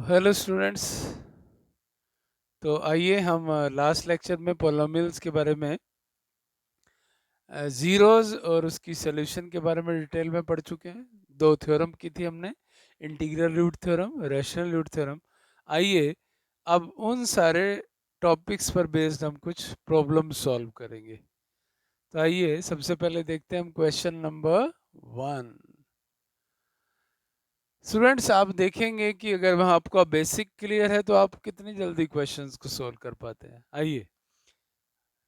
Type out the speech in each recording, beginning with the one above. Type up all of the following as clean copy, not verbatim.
Hello students. तो आइए हम लास्ट लेक्चर में पोलोमियल्स के बारे में ज़ीरोज़ और उसकी सॉल्यूशन के बारे में डिटेल में पढ़ चुके हैं। दो थ्योरम की थी हमने, integral root theorem, rational root theorem. आइए अब उन सारे टॉपिक्स पर बेस्ड हम कुछ प्रॉब्लम सॉल्व करेंगे। तो आइए सबसे पहले देखते हैं हम क्वेश्चन नंबर 1। स्टूडेंट्स, आप देखेंगे कि अगर वहाँ आपका बेसिक क्लियर है तो आप कितनी जल्दी क्वेश्चंस को सॉल्व कर पाते हैं। आइए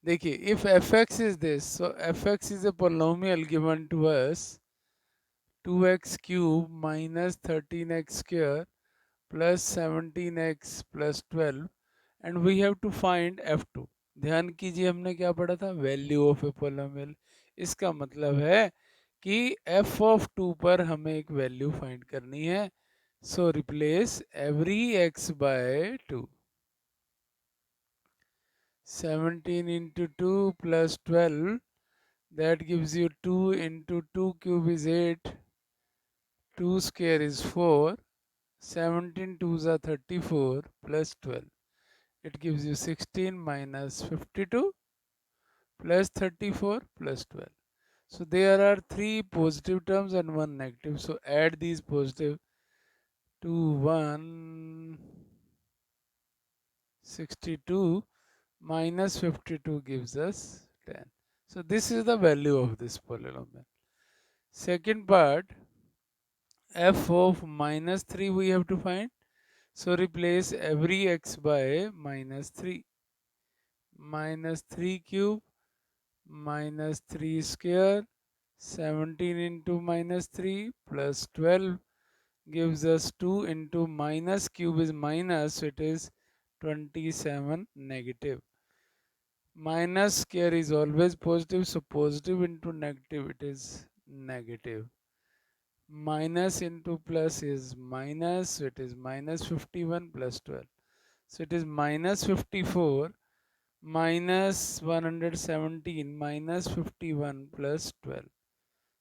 देखिए, if fx is this, so fx is a polynomial given to us 2x cube minus 13x square plus 17x plus 12 and we have to find f2। ध्यान कीजिए, हमने क्या पढ़ा था? वैल्यू ऑफ ए पोलोमियल। इसका मतलब है कि f ऑफ 2 पर हमें एक वैल्यू फाइंड करनी है। So replace every x by 2। 17 into 2 plus 12, that gives you 2 into 2 cube is 8, 2 square is 4, 17 twos are 34 plus 12. It gives you 16 minus 52 plus 34 plus 12. So there are 3 positive terms and 1 negative. So add these positive to 162 minus 52 gives us 10. So this is the value of this polynomial. Second part, f of minus 3 we have to find. So replace every x by minus 3. Minus 3 cube minus 3 square, 17 into minus 3 plus 12 gives us 2 into minus cube is minus, so it is 27 negative. Minus square is always positive, so positive into negative it is negative. Minus into plus is minus, so it is minus 51 plus 12. So it is minus 54 minus 117 minus 51 plus 12.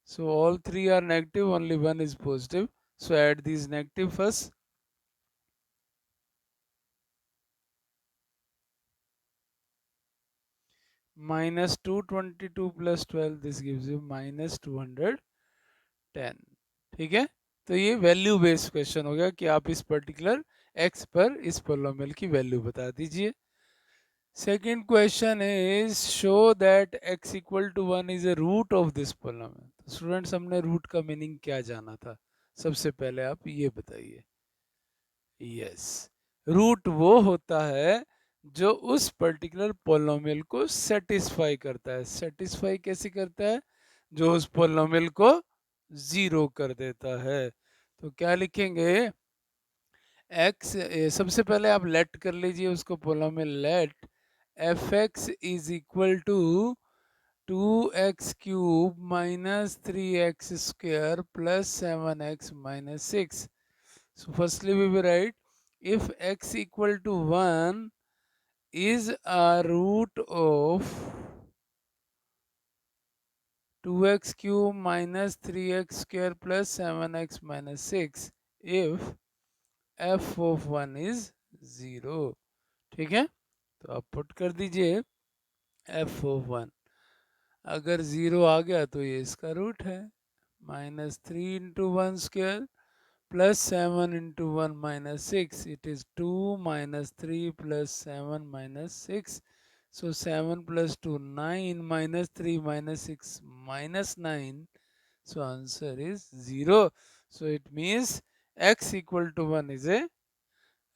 So all three are negative, only one is positive. So add these negative first. Minus 222 plus 12, this gives you minus 210. ठीक है, तो ये value based question हो गया कि आप इस particular x पर इस पोलोमियल की वैल्यू बता दीजिए। Second question is show that x equal to 1 is a root of this polynomial. तो स्टूडेंट्स, हमने रूट का मीनिंग क्या जाना था? सबसे पहले आप ये बताइए। यस, रूट वो होता है जो उस पर्टिकुलर पोलोमियल को सेटिस्फाई करता है। सेटिस्फाई कैसे करता है? जो उस पोलोमियल को जीरो कर देता है। तो क्या लिखेंगे? x, सबसे पहले आप लेट कर लीजिए उसको polynomial. Let f x is equal to 2x cube minus 3x square plus 7x minus 6. So firstly we will write, if x equal to 1 is a root of 2x cube minus 3x square plus 7x minus 6 if f of 1 is 0। ठीक है, तो आप put कर दीजिए f of 1। अगर 0 आ गया तो ये इसका रूट है। Minus 3 into 1 square plus 7 into 1 minus 6, it is 2 minus 3 plus 7 minus 6. So 7 plus 2, 9 minus 3 minus 6 minus 9. So answer is 0. So it means x equal to 1 is a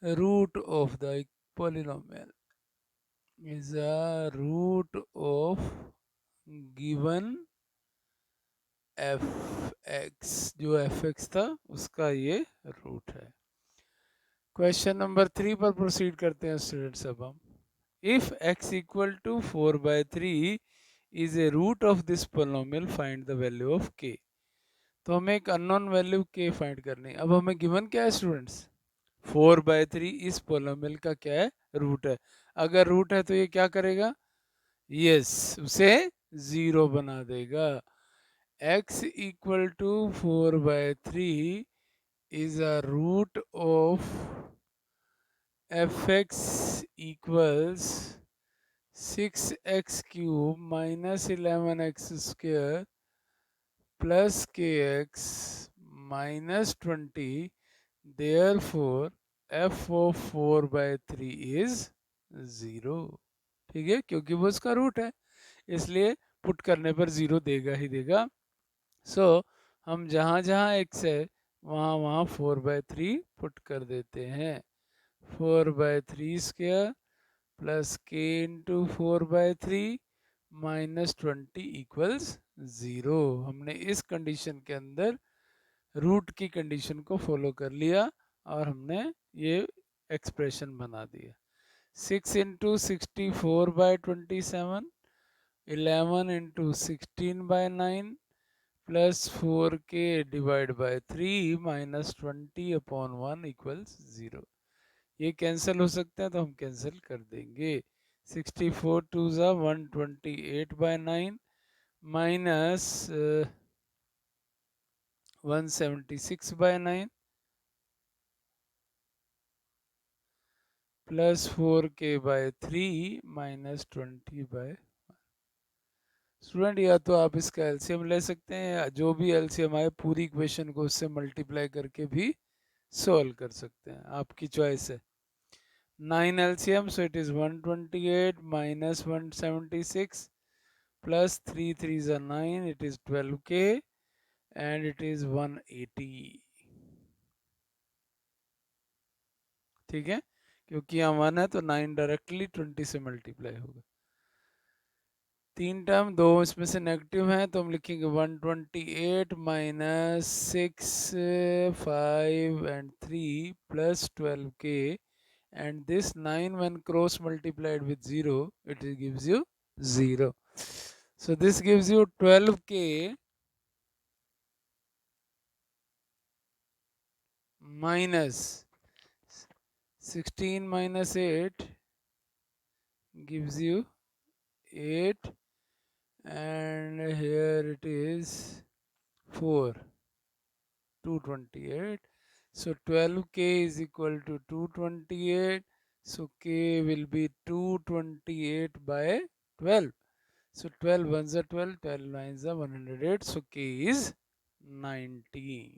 root of the polynomial. Is a root of given F x. जो F x था उसका ये root है। Question number 3 पर proceed करते हैं students. अब हम, if x equal to 4/3 is a root of this polynomial, find the value of k। तो हमें एक अननोन वैल्यू k फाइंड करनी है। अब हमें गिवन क्या है स्टूडेंट्स? 4/3 इस पोलोमियल का क्या है? रूट है। अगर रूट है तो ये क्या करेगा? यस, उसे 0 बना देगा। x equal to 4/3 is a root of fx equals 6x cube minus 11x square plus kx minus 20. Therefore f of 4 by 3 is 0. ठीक है, क्योंकि वो उसका रूट है इसलिए पुट करने पर 0 देगा ही देगा. सो हम जहाँ जहाँ x है वहाँ वहाँ 4/3 पुट कर देते हैं. 4/3 square plus k into 4/3 minus 20 equals 0. हमने इस कंडीशन के अंदर रूट की कंडीशन को फॉलो कर लिया और हमने ये एक्सप्रेशन बना दिया. 6 into 64/27, 11 into 16/9 plus 4k divide by 3 minus 20/1 equals 0. ये कैंसिल हो सकते हैं तो हम कैंसिल कर देंगे. 64 टू ज़ा 128/9 minus 176/9 plus 4k/3 minus 20/. Student या तो आप इसका एलसीएम ले सकते हैं या जो भी एलसीएम आए पूरी इक्वेशन को उससे मल्टीप्लाई करके भी सॉल्व कर सकते हैं, आपकी चॉइस है. 9 LCM, so it is 128 minus 176 plus 3 3s are 9, it is 12k and it is 180. ठीक है, क्योंकि यहाँ 1 है तो 9 डायरेक्टली 20 से मल्टीप्लाई होगा. तीन टर्म, दो इसमें से नेगेटिव हैं तो हम लिखेंगे 128 minus 6 5 and 3 plus 12k and this 9 when cross multiplied with 0 it gives you 0. So this gives you 12k minus 16 minus 8 gives you 8 and here it is 4, 228. So 12k is equal to 228. So k will be 228 by 12. So 12 ones are 12, 12 nines are 108. So k is 19.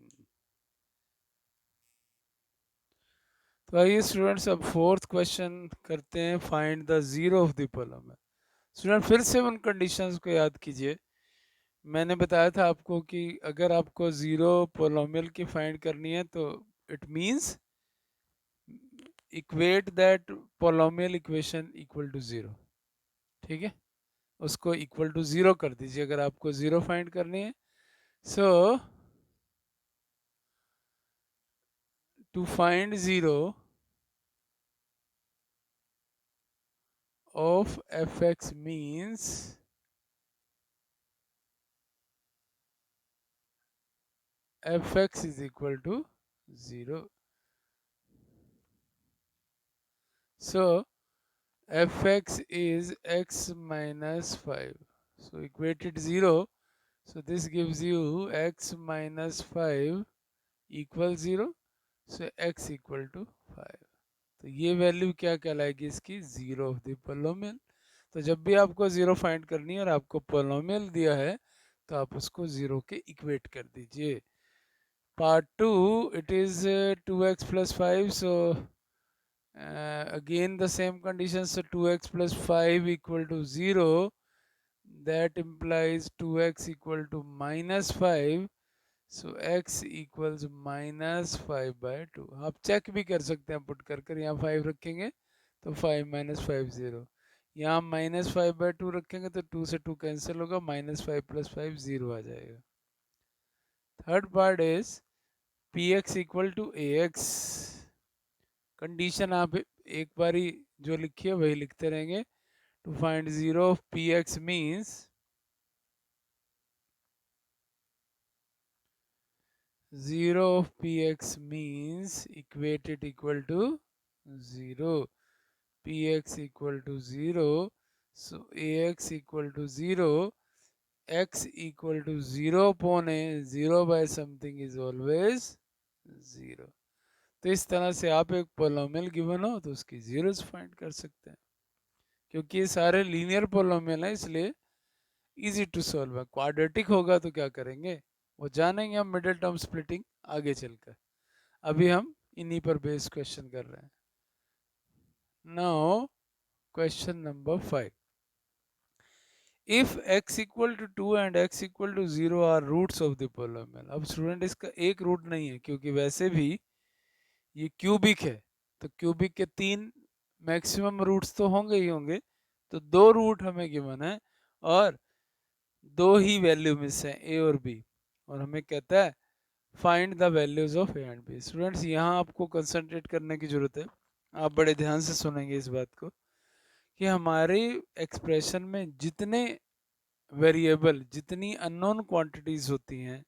तो आइए students अब fourth question करते हैं. Find the zero of the पोलोमियल. Student फिर से उन conditions को याद कीजिए. मैंने बताया था आपको कि अगर आपको जीरो पोलोमियल की फाइंड करनी है तो it means equate that polynomial equation equal to zero. ठीक है, उसको इक्वल टू जीरो कर दीजिए अगर आपको जीरो फाइंड करनी है. So to find zero of fx means fx is equal to 0. So fx is x minus 5. So equate it 0. So this gives you x minus 5 equals 0. So x equal to 5. तो ये value क्या कहलाएगी इसकी? Zero of the पोलोमियल. तो जब भी आपको zero find करनी है और आपको पोलोमियल दिया है तो आप उसको जीरो के इक्वेट कर दीजिए. Part 2, it is 2x plus 5. So again the same condition. So 2x plus 5 equal to 0. That implies 2x equal to minus 5. So x equals minus 5/2. आप चेक भी कर सकते हैं पुट कर कर. यहाँ 5 रखेंगे तो 5 minus 5 0. यहाँ minus 5/2 रखेंगे तो 2 से 2 कैंसिल होगा. -5 plus 5 0 आ जाएगा. Third part is px equal to ax. Condition आप एक बारी जो लिखी है वही लिखते रहेंगे. To find zero of px means zero of px means equate it equal to 0. px equal to 0. So ax equal to 0. x equal to 0 upon a. 0 by something is always 0. तो इस तरह से आप एक पोलोमियल गिवन हो तो उसकी zeros find कर सकते हैं, क्योंकि ये सारे लीनियर पोलोमियल हैं इसलिए इजी टू सॉल्व है। क्वाड्रेटिक होगा तो क्या करेंगे वो जानेंगे हम मिडिल टर्म स्प्लिटिंग आगे चलकर। अभी हम इन्हीं पर बेस्ड क्वेश्चन कर रहे हैं। Now question number 5, if x equal to 2 and x equal to 0 are roots of the polynomial. अब स्टूडेंट इसका एक रूट नहीं है, क्योंकि वैसे भी ये क्यूबिक है, तो क्यूबिक के 3 मैक्सिमम रूट्स तो होंगे ही होंगे, तो 2 रूट हमें गिवन है और 2 ही वैल्यू मिस है a और b, और हमें कहता है find the values of a and b। Students यहाँ आपको कंसंट्रेट करने की जरूरत है, आप बड़े ध्यान से सुनेंगे इस बात को कि हमारे एक्सप्रेशन में जितने वेरिएबल, जितनी अननोन क्वांटिटीज होती हैं,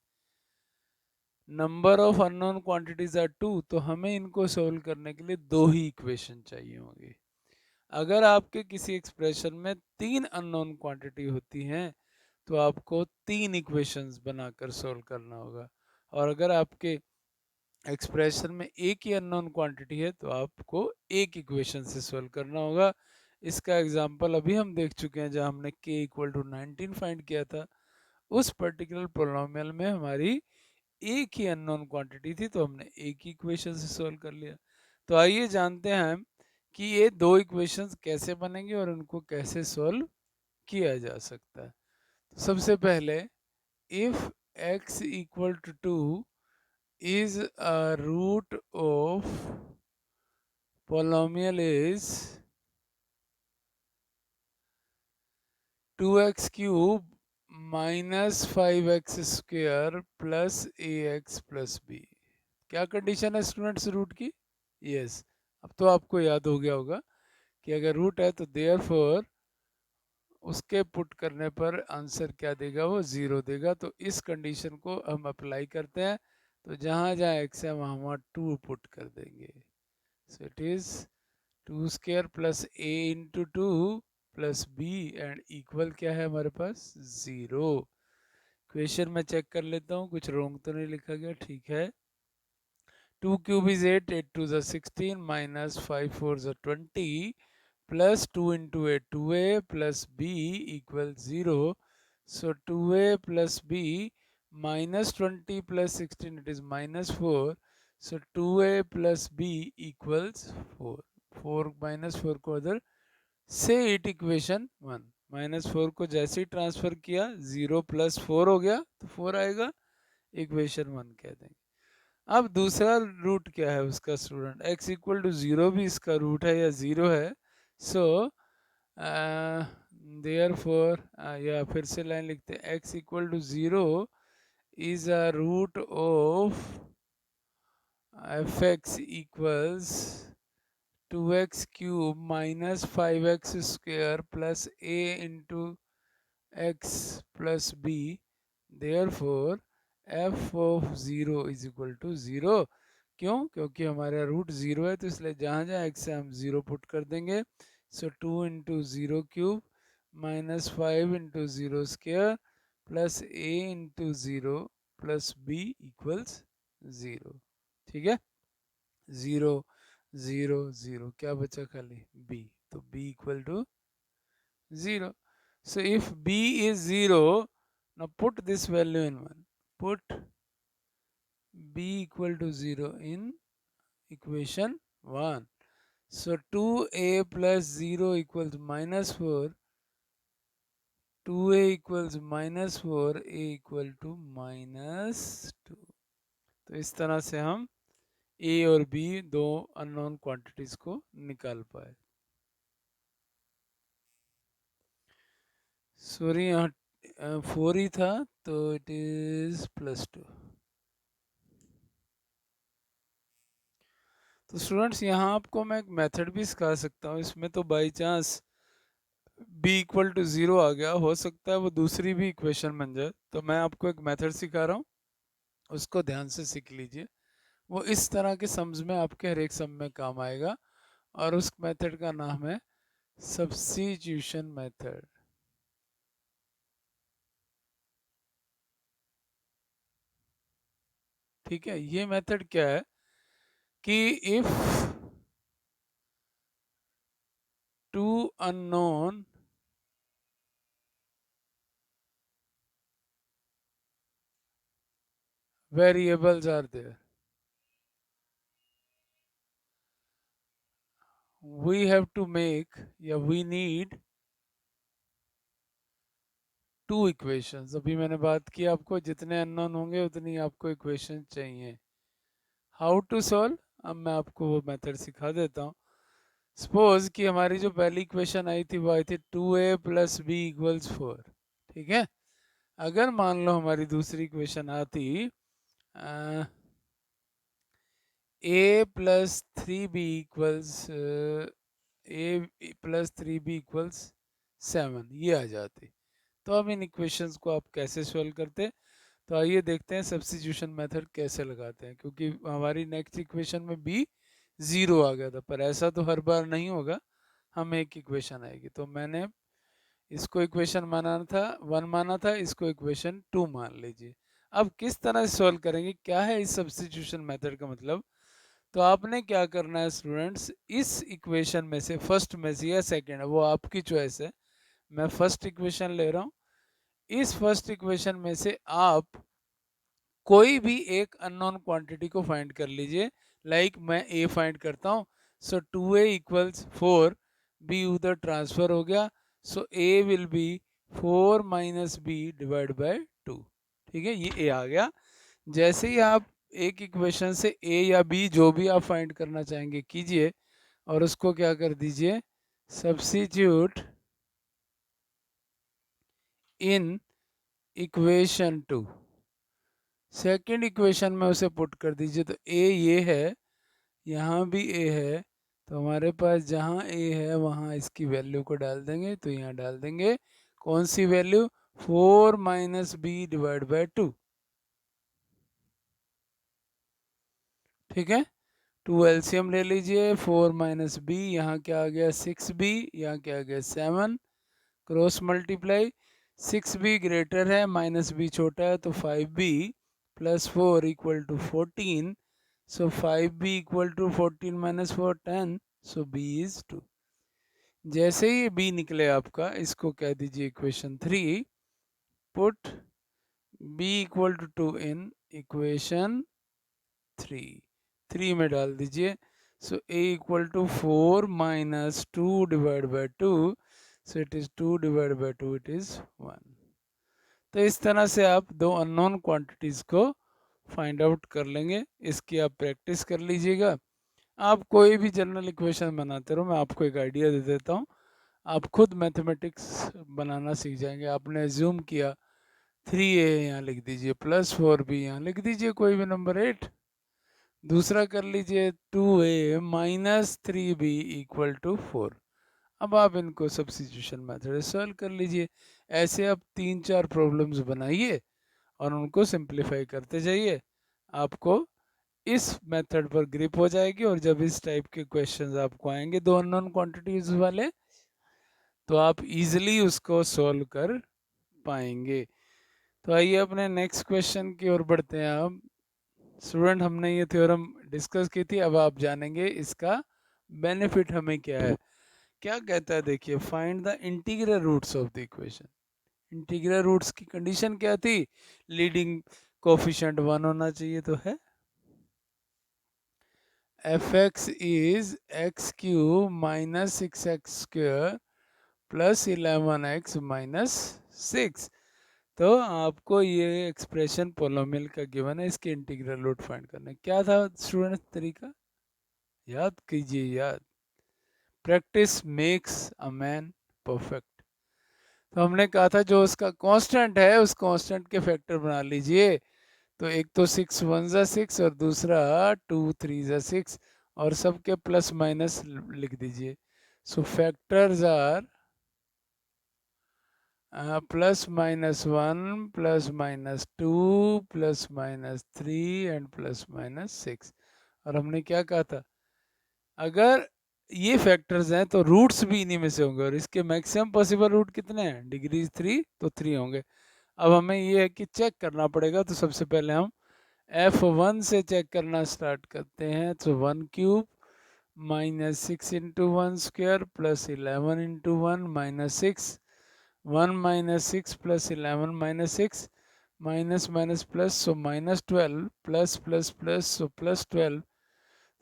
number of unknown quantities are 2, तो हमें इनको सोल्व करने के लिए 2 ही इक्वेशन चाहिए होंगी। अगर आपके किसी एक्सप्रेशन में 3 अननोन क्वांटिटी होती हैं तो आपको 3 इक्वेशंस बनाकर सोल्व करना होगा, और अगर आपके एक्सप्रेशन में एक ही अननोन क्वांटिटी है तो आपको एक इक्वेशन से सोल्व करना होगा। इसका एग्जांपल अभी हम देख चुके हैं, जहां हमने k इक्वल टू 19 फाइंड किया था। उस पर्टिकुलर पोलोमियल में हमारी एक ही अननोन क्वांटिटी थी, तो हमने एक ही इक्वेशन से सोल्व कर लिया। तो आइए जानते हैं हम कि ये 2 इक्वेशंस कैसे बनेंगे और उनको कैसे सोल्व किया जा सकता है। तो सबसे पहले, if x equal to 2 is a root of polynomial is 2x cube minus 5x square plus ax plus b। क्या कंडीशन है स्टूडेंट्स रूट की? यस, अब तो आपको याद हो गया होगा कि अगर रूट है तो देयरफॉर उसके पुट करने पर आंसर क्या देगा, वो 0 देगा। तो इस कंडीशन को हम अप्लाई करते हैं, तो जहाँ जहाँ x है वहाँ वहाँ 2 पुट कर देंगे। So it is 2 square plus a into 2 plus b and equal क्या है हमारे पास 0। क्वेश्चन में चेक कर लेता हूँ कुछ रॉन्ग तो नहीं लिखा गया, ठीक है। 2 cube is 8, 8 2 is 16, minus 5 4 is 20, plus 2 into 8, 2a plus b equals 0. So 2a plus b minus 20 plus 16, it is minus 4. So 2a plus b equals 4. 4 minus 4 को अदर से इट इक्वेशन 1। माइनस 4 को जैसे ही ट्रांसफर किया 0 plus 4 हो गया तो 4 आएगा, equation 1 कह देंगे। अब दूसरा रूट क्या है उसका स्टूडेंट, x इक्वल टू 0 भी इसका रूट है या 0 है। सो देयरफॉर या फिर से लाइन लिखते हैं, x equal to 0 is a root of fx equals 2x cube minus 5x square plus a into x plus b। Therefore f of 0 is equal to 0। क्यों? क्योंकि हमारा रूट 0 है, तो इसलिए जहाँ जहाँ x है हम 0 पुट कर देंगे। सो 2 into 0 cube minus 5 into 0 square plus a into 0 plus b equals 0। ठीक है, 0 0 0, क्या बचा खाली b, तो b equal to 0। So if b is 0, now put this value in 1. Put b equal to 0 in equation 1. So 2a plus 0 equals minus 4. 2a equals minus 4, a equal to minus 2। तो इस तरह से हम a और b दो unknown quantities को निकाल पाए। सॉरी, यहाँ 4 ही था तो इट इज +2। तो स्टूडेंट्स यहाँ आपको मैं एक मेथड भी सिखा सकता हूँ, इसमें तो by chance b equal to 0 आ गया, हो सकता है वो दूसरी भी इक्वेशन बन जाए। तो मैं आपको एक मेथड सिखा रहा हूँ, उसको ध्यान से सीख लीजिए। वो इस तरह के सम्स में आपके हर एक सम में काम आएगा, और उस मेथड का नाम है सब्स्टिट्यूशन मेथड। ठीक है, ये मेथड क्या है, कि if two unknown variables are there, we have to make, या we need टू इक्वेशंस. अभी मैंने बात की आपको जितने अननोन होंगे उतनी आपको इक्वेशन चाहिए. हाउ टू सॉल्व, अब मैं आपको वो मेथड सिखा देता हूँ. सपोज कि हमारी जो पहली इक्वेशन आई थी वो आई थी 2a प्लस बी इक्वल्स 4. ठीक है. अगर मान लो हमारी दूसरी इक्वेशन आती a plus 3b equals a plus 3b equals 7, ये आ जाती, तो अब इन इक्वेशंस को आप कैसे सॉल्व करते. तो आइए देखते हैं सब्स्टिट्यूशन मेथड कैसे लगाते हैं, क्योंकि हमारी नेक्स्ट इक्वेशन में b 0 आ गया था, पर ऐसा तो हर बार नहीं होगा, हम एक इक्वेशन आएगी. तो मैंने इसको इक्वेशन माना था 1 माना था, इसको इक्वेशन 2 मान लीजिए. अब किस तरह से सॉल्व करेंगे, क्या है इस सब्स्टिट्यूशन मेथड का मतलब. तो आपने क्या करना है स्टूडेंट्स, इस इक्वेशन में से फर्स्ट में से या सेकेंड, वो आपकी चॉइस है, मैं फर्स्ट इक्वेशन ले रहा हूँ. इस फर्स्ट इक्वेशन में से आप कोई भी एक अननोन क्वांटिटी को फाइंड कर लीजिए. लाइक मैं a फाइंड करता हूँ, सो 2a इक्वल्स 4, b उधर ट्रांसफर हो गया, so a will be 4 minus b divide by 2. ठीक है, ये a आ गया. जैसे ही आप एक इक्वेशन से a या b जो भी आप फाइंड करना चाहेंगे कीजिए, और उसको क्या कर दीजिए, substitute in equation 2. Second equation में उसे पुट कर दीजिए. तो a ये है, यहाँ भी a है, तो हमारे पास जहाँ a है वहाँ इसकी वैल्यू को डाल देंगे. तो यहाँ डाल देंगे कौन सी value, 4 minus b divide by 2. ठीक है, 2 एलसीएम ले लीजिए, 4 माइनस बी, यहाँ क्या आ गया 6b, यहाँ क्या आ गया 7, क्रॉस मल्टीप्लाई, 6b ग्रेटर है माइनस b छोटा है, तो 5b plus 4 equal to 14. So 5b equal to 14 minus 4 10, so b is 2. जैसे ही b निकले आपका, इसको कह दीजिए equation 3. Put b equal to 2 in equation 3 में डाल दीजिए. so a equal to 4 minus 2 divided by 2, so it is 2 divided by 2, it is 1. तो इस तरह से आप दो अननोन क्वांटिटीज को फाइंड आउट कर लेंगे. इसकी आप प्रैक्टिस कर लीजिएगा. आप कोई भी जनरल इक्वेशन बनाते रहो, मैं आपको एक आइडिया दे देता हूँ, आप खुद मैथमेटिक्स बनाना सीख जाएंगे. आपने एज्यूम किया 3a यहाँ लिख दीजिए, प्लस 4b यहाँ लिख दीजिए, कोई भी नंबर 8. दूसरा कर लीजिए 2a minus 3b equal to 4. अब आप इनको सब्स्टिट्यूशन मेथड से सॉल्व कर लीजिए. ऐसे आप 3-4 प्रॉब्लम्स बनाइए और उनको सिंप्लीफाई करते जाइए. आपको इस मेथड पर ग्रिप हो जाएगी, और जब इस टाइप के क्वेश्चंस आपको आएंगे दो अननोन क्वांटिटीज वाले, तो आप इजीली उसको सॉल्व कर पाएंगे. तो आइए अपने नेक्स्ट क्वेश्चन की ओर बढ़ते हैं. अब स्टूडेंट, हमने ये थ्योरम डिस्कस की थी, अब आप जानेंगे इसका बेनिफिट हमें क्या है. क्या कहता है देखिए, find the integral roots of the equation. Integral roots की कंडीशन क्या थी, लीडिंग कोफिशिएंट 1 होना चाहिए, तो है fx is x cube minus 6x square plus 11x minus 6. तो आपको ये एक्सप्रेशन पोलोमियल का गिवन है, इसके इंटीग्रल रूट फाइंड करना है. क्या था स्टूडेंट तरीका, याद कीजिए, याद. Practice makes a man perfect. तो हमने कहा था जो उसका कांस्टेंट है उस कांस्टेंट के फैक्टर बना लीजिए. तो एक तो 6 1 ज़ा 6 और दूसरा 2 3 ज़ा 6, और सबके प्लस माइनस लिख दीजिए. So factors are plus minus 1 plus minus 2 plus minus 3 and plus minus 6. और हमने क्या कहा था, अगर ये फैक्टर्स हैं तो रूट्स भी इन्हीं में से होंगे, और इसके मैक्सिमम पॉसिबल रूट कितने हैं, डिग्री 3, तो 3 होंगे. अब हमें ये है कि चेक करना पड़ेगा. तो सबसे पहले हम F1 से चेक करना स्टार्ट करते हैं, तो 1 cube minus 6 into 1 square plus 11 into 1 minus 6, 1 minus 6 plus 11 minus 6, minus minus plus, so minus 12 plus plus plus, so plus 12।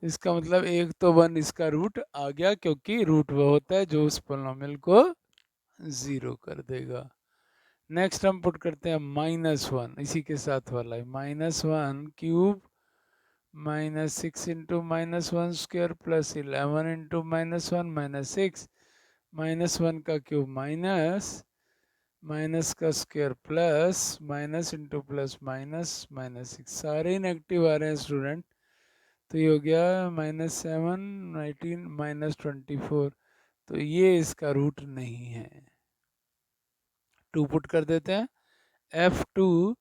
इसका मतलब एक तो 1 इसका रूट आ गया, क्योंकि रूट वो होता है जो उस पोलिनोमियल को 0 कर देगा। नेक्स्ट हम पुट करते हैं -1, इसी के साथ वाला है, -1 cube minus 6 into -1 square plus 11 into -1 minus 6, -1 का क्यूब माइनस, माइनस का square plus, minus into plus minus, -6, सारे ही नेगेटिव आ रहे हैं स्टूडेंट। तो ये हो गया -7 19 -24, तो ये इसका रूट नहीं है। 2 पुट कर देते हैं, F2,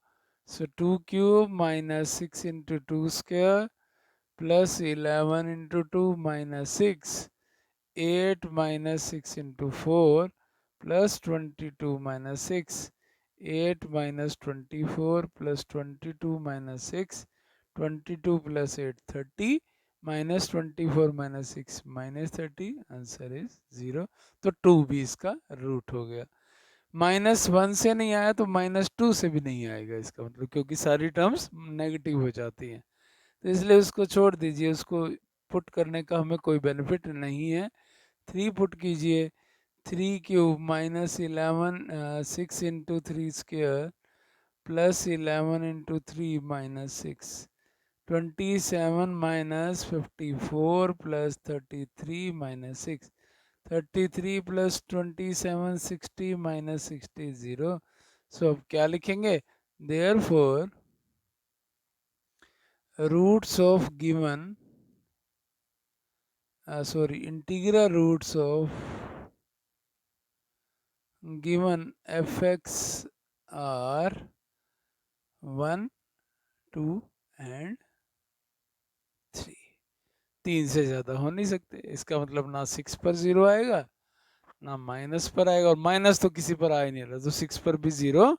so 2 cube minus 6 into 2 square plus 11 into 2 minus 6, 8 minus 6 into 4 plus 22 minus 6, 8 minus 24 plus 22 minus 6, 22 plus 8 30, minus 24 minus 6 minus 30, answer is 0। तो 2 भी इसका रूट हो गया। -1 से नहीं आया तो -2 से भी नहीं आएगा, इसका मतलब, क्योंकि सारी टर्म्स नेगेटिव हो जाती हैं, तो इसलिए उसको छोड़ दीजिए, उसको पुट करने का हमें कोई बेनिफिट नहीं है। 3 पुट कीजिए, 3 cube minus 11 6 into 3 square plus 11 into 3 minus 6, 27 minus 54 plus 33 minus 6, 33 plus 27 60 minus 60 0। So अब क्या लिखेंगे, therefore roots of given sorry integral roots of given fx are 1 2 and 3, 3 से ज़्यादा हो नहीं सकते। इसका मतलब ना 6 पर 0 आएगा, ना माइनस पर आएगा, और माइनस तो किसी पर आ ही नहीं रहा, तो 6 पर भी 0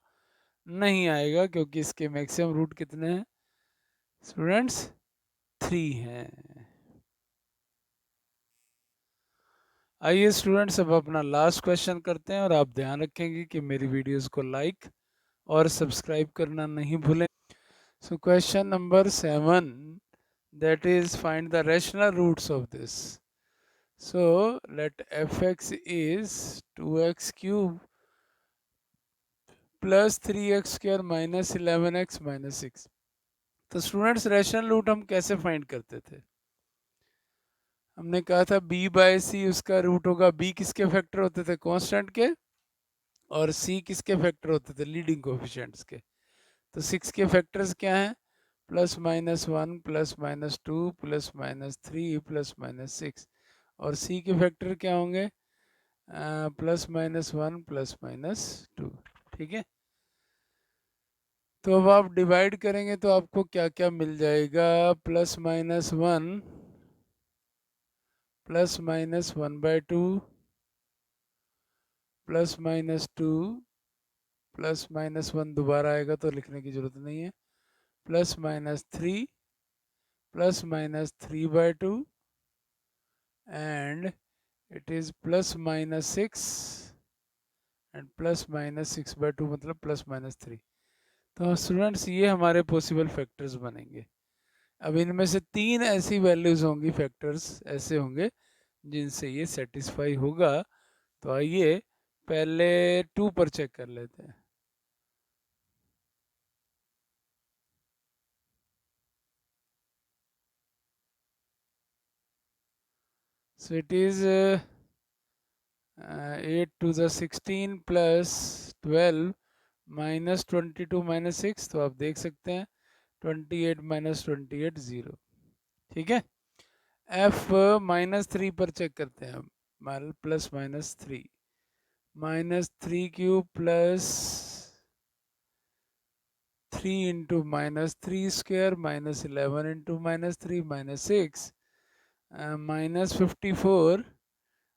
नहीं आएगा, क्योंकि इसके मैक्सिमम रूट कितने हैं स्टूडेंट्स, 3 हैं। आइए स्टूडेंट्स, अब अपना लास्ट क्वेश्चन करते हैं, और आप ध्यान रखेंगे कि मेरी वीडियोस को लाइक और सब्सक्राइब करना नहीं भूलें। So question number 7, that is find the rational roots of this. So let fx is 2x cube plus 3x square minus 11x minus 6। तो स्टूडेंट्स रैशनल रूट हम कैसे फाइंड करते थे, हमने कहा था b बाय सी उसका रूट होगा, b किसके फैक्टर होते थे, कांस्टेंट के, और c किसके फैक्टर होते थे, लीडिंग कोएफिशिएंट्स के। तो 6 के फैक्टर्स क्या हैं, +-1 +-2 +-3 +-6, और c के फैक्टर क्या होंगे, +-1 +-2। ठीक है, तो अब आप डिवाइड करेंगे तो आपको क्या क्या मिल जाएगा, +-1 +-1/2 +-2 +-1 दोबारा आएगा तो लिखने की जरूरत नहीं है, +-3 +-3/2 and it is +-6 and +-6/2 मतलब +-3। तो स्टूडेंट्स ये हमारे पॉसिबल फैक्टर्स बनेंगे। अब इनमें से 3 ऐसी वैल्यूज होंगी, फैक्टर्स ऐसे होंगे जिनसे ये सेटिस्फाई होगा। तो आइए पहले 2 पर चेक कर लेते हैं। So it is 8 to the 16 plus 12 minus 22 minus 6, तो आप देख सकते हैं 28 minus 28 0। ठीक है, f -3 पर चेक करते हैं, +-3 -3 cube plus 3 into -3 square -11 into -3 -6 -54